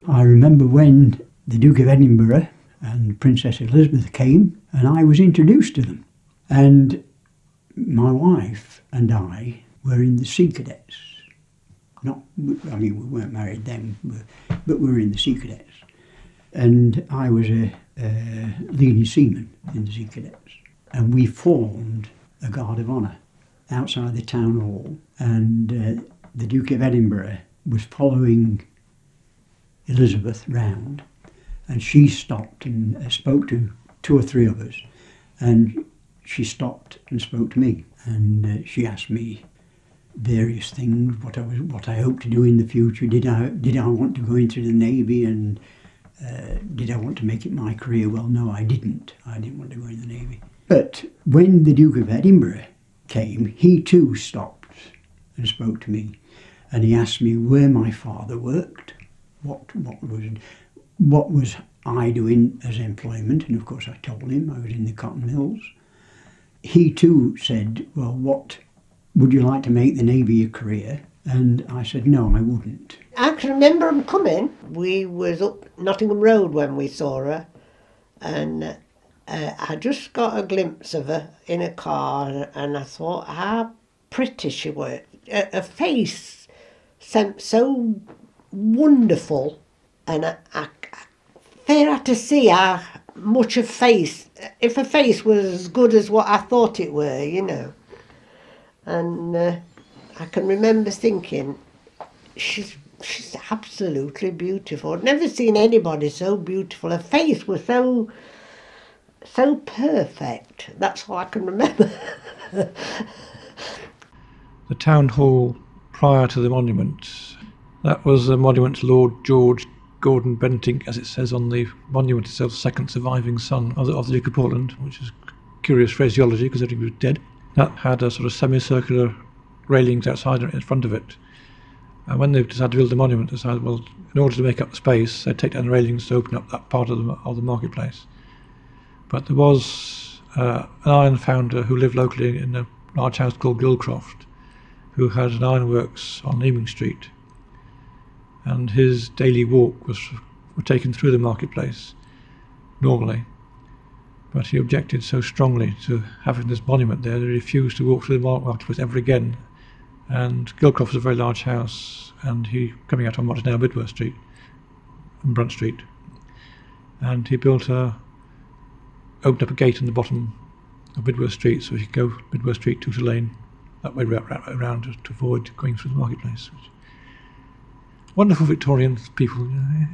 I remember when the Duke of Edinburgh and Princess Elizabeth came and I was introduced to them. And my wife and I were in the Sea Cadets. We weren't married then, but we were in the Sea Cadets. And I was a leading seaman in the Sea Cadets. And we formed a Guard of Honour outside the town hall. And the Duke of Edinburgh was following Elizabeth round. And she stopped and spoke to 2 or 3 of us. And she stopped and spoke to me. And she asked me various things, what I hoped to do in the future. Did I want to go into the Navy, and did I want to make it my career? Well, no, I didn't. I didn't want to go in the Navy. But when the Duke of Edinburgh came, he too stopped and spoke to me, and he asked me where my father worked, what was I doing as employment, and of course I told him I was in the cotton mills. He too said, well, what would you like to make the Navy a career? And I said, no, I wouldn't. I can remember him coming. We was up Nottingham Road when we saw her, and I just got a glimpse of her in a car, and I thought how pretty she was. Her face seemed so wonderful, and I had to see how much her face, if her face was as good as what I thought it were, you know. And I can remember thinking, she's absolutely beautiful. I'd never seen anybody so beautiful. Her face was so perfect. That's all I can remember. The town hall prior to the monument, that was a monument to Lord George Gordon Bentinck, as it says on the monument itself, second surviving son of the Duke of Portland, which is curious phraseology because he was dead. That had a sort of semicircular railings outside in front of it. And when they decided to build the monument, they decided, well, in order to make up the space, they'd take down the railings to open up that part of the marketplace. But there was an iron founder who lived locally in a large house called Gilcroft, who had an ironworks on Leeming Street. And his daily walk was taken through the marketplace normally. But he objected so strongly to having this monument there that he refused to walk through the marketplace ever again. And Gilcroft was a very large house, and he, coming out on what is now Bidworth Street and Brunt Street, and he opened up a gate in the bottom of Bidworth Street so he could go Bidworth Street, Tooter Lane, that way around to avoid going through the marketplace. Wonderful Victorian people. You know.